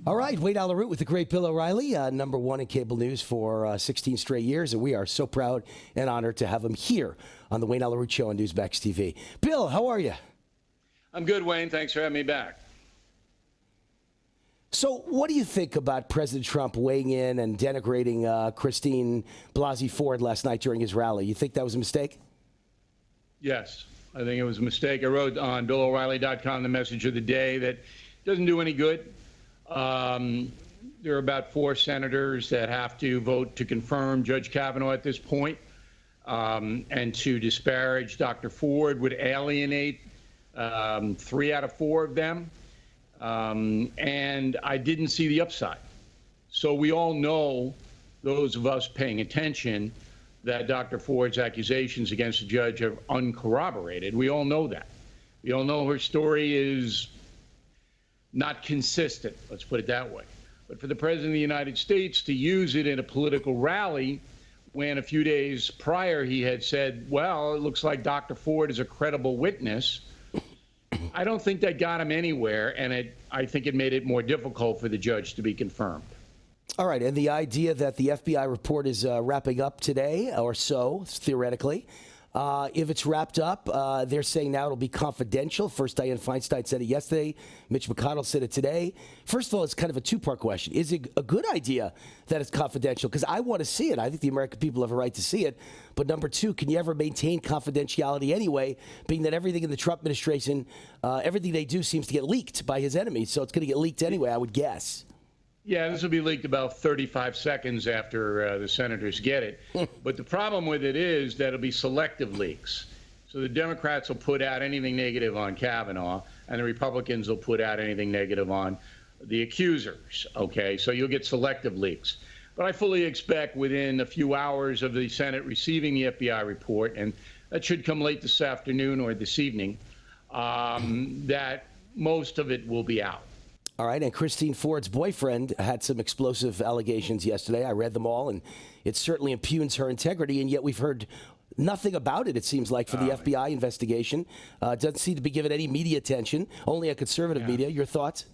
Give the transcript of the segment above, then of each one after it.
All right, Wayne Allyn with the great Bill O'Reilly, number one in cable news for 16 straight years, and we are so proud and honored to have him here on the Wayne Allyn Show on Newsmax TV. Bill, how are you? I'm good, Wayne. Thanks for having me back. So what do you think about President Trump weighing in and denigrating Christine Blasey Ford last night during his rally? You think that was a mistake? Yes, I think it was a mistake. I wrote on BillO'Reilly.com the message of the day that it doesn't do any good. There are about 4 senators that have to vote to confirm Judge Kavanaugh at this point, and to disparage Dr. Ford would alienate 3 out of 4 of them, and I didn't see the upside. So we all know, those of us paying attention, that Dr. Ford's accusations against the judge are uncorroborated. We all know that. We all know her story is not consistent, let's put it that way. But for the President of the United States to use it in a political rally when a few days prior he had said, well, it looks like Dr. Ford is a credible witness, I don't think that got him anywhere, and I think it made it more difficult for the judge to be confirmed. All right, and the idea that the FBI report is wrapping up today or so, theoretically, if it's wrapped up, they're saying now it'll be confidential. First, Dianne Feinstein said it yesterday. Mitch McConnell said it today. First of all, it's kind of a two-part question. Is it a good idea that it's confidential? Because I want to see it. I think the American people have a right to see it. But number two, can you ever maintain confidentiality anyway, being that everything in the Trump administration, everything they do seems to get leaked by his enemies. So it's going to get leaked anyway, I would guess. Yeah, this will be leaked about 35 seconds after the senators get it. But the problem with it is that it'll be selective leaks. So the Democrats will put out anything negative on Kavanaugh, and the Republicans will put out anything negative on the accusers. Okay, so you'll get selective leaks. But I fully expect within a few hours of the Senate receiving the FBI report, and that should come late this afternoon or this evening, that most of it will be out. All right, and Christine Ford's boyfriend had some explosive allegations yesterday. I read them all, and it certainly impugns her integrity, and yet we've heard nothing about it, it seems like, for the FBI investigation. Doesn't seem to be given any media attention, only a conservative media. Your thoughts?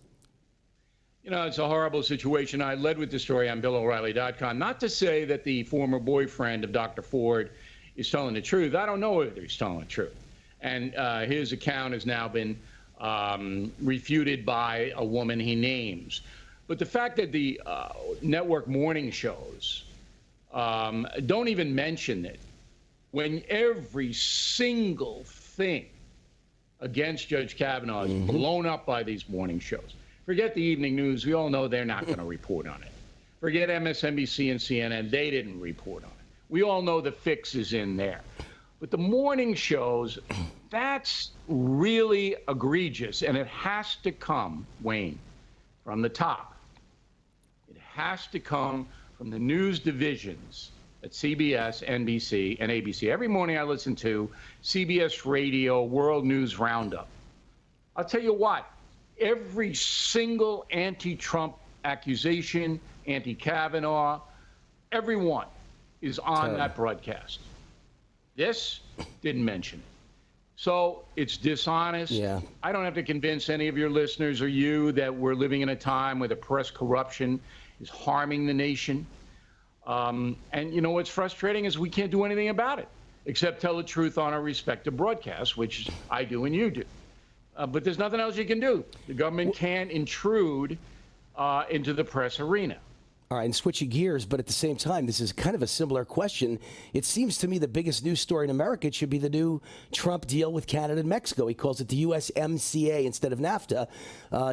You know, it's a horrible situation. I led with the story on BillO'Reilly.com. Not to say that the former boyfriend of Dr. Ford is telling the truth. I don't know whether he's telling the truth. And his account has now been refuted by a woman he names. But the fact that the network morning shows don't even mention it, when every single thing against Judge Kavanaugh is blown up by these morning shows. Forget the evening news. We all know they're not going to report on it. Forget MSNBC and CNN. They didn't report on it. We all know the fix is in there. But the morning shows, that's really egregious, and it has to come, Wayne, from the top. It has to come from the news divisions at CBS, NBC, and ABC. Every morning I listen to CBS Radio World News Roundup. I'll tell you what, every single anti-Trump accusation, anti-Kavanaugh, everyone is on that broadcast. This didn't mention it. So it's dishonest. Yeah. I don't have to convince any of your listeners or you that we're living in a time where the press corruption is harming the nation. And you know what's frustrating is we can't do anything about it except tell the truth on our respective broadcasts, which I do and you do. But there's nothing else you can do. The government can't intrude into the press arena. All right, and switching gears, but at the same time, this is kind of a similar question. It seems to me the biggest news story in America should be the new Trump deal with Canada and Mexico. He calls it the USMCA instead of NAFTA,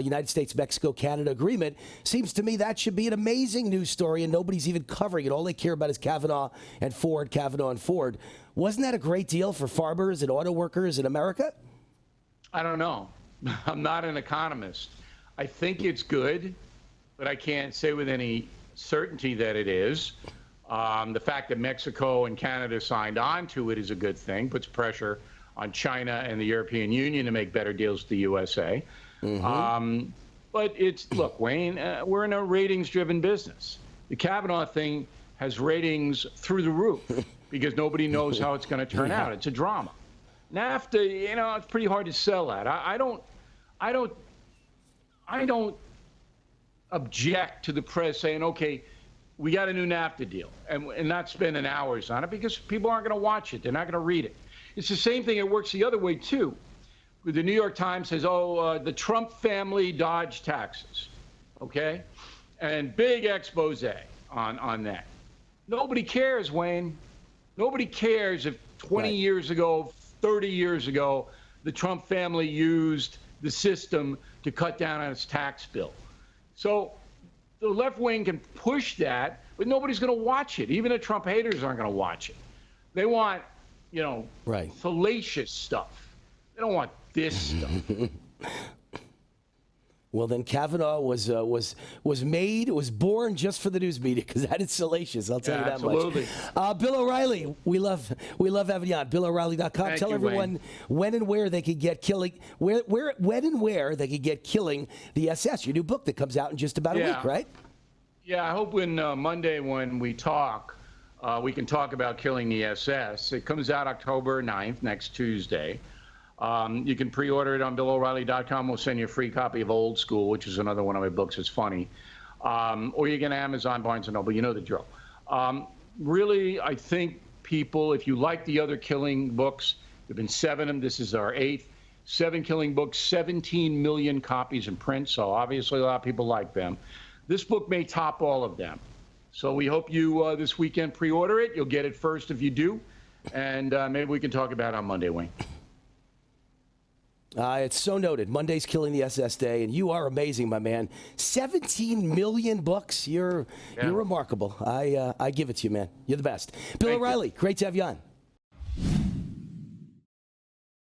United States-Mexico-Canada agreement. Seems to me that should be an amazing news story, and nobody's even covering it. All they care about is Kavanaugh and Ford, Kavanaugh and Ford. Wasn't that a great deal for farmers and auto workers in America? I don't know. I'm not an economist. I think it's good, but I can't say with any certainty that it is. The fact that Mexico and Canada signed on to it is a good thing, puts pressure on China and the European Union to make better deals with the USA. But it's, look, Wayne, we're in a ratings-driven business. The Kavanaugh thing has ratings through the roof because nobody knows how it's going to turn out. It's a drama. NAFTA, you know, it's pretty hard to sell that. I don't object to the press saying, okay, we got a new NAFTA deal, and not spending hours on it because people aren't going to watch it. They're not going to read it. It's the same thing. It works the other way, too. The New York Times says, the Trump family dodged taxes, okay? And big expose on that. Nobody cares, Wayne. Nobody cares if 20 years ago, 30 years ago, the Trump family used the system to cut down on its tax bill. So the left wing can push that, but nobody's going to watch it. Even the Trump haters aren't going to watch it. They want, salacious stuff. They don't want this stuff. Well, then Kavanaugh was born just for the news media because that is salacious. I'll tell you that absolutely. much. Bill O'Reilly, we love having you on. BillO'Reilly.com. Tell everyone when and where they could get killing. When and where they could get Killing the SS. Your new book that comes out in just about a week, right? Yeah, I hope when Monday when we talk, we can talk about Killing the SS. It comes out October 9th, next Tuesday. You can pre-order it on BillO'Reilly.com. We'll send you a free copy of Old School, which is another one of my books. It's funny. Or you can Amazon, Barnes & Noble. You know the drill. Really, I think people, if you like the other Killing books, there have been 7 of them. This is our 8th. 7 Killing books, 17 million copies in print. So obviously a lot of people like them. This book may top all of them. So we hope you this weekend pre-order it. You'll get it first if you do. And maybe we can talk about it on Monday, Wayne. It's so noted. Monday's Killing the SS Day, and you are amazing, my man. 17 million books. You're remarkable. I give it to you, man. You're the best. Bill O'Reilly, great to have you on.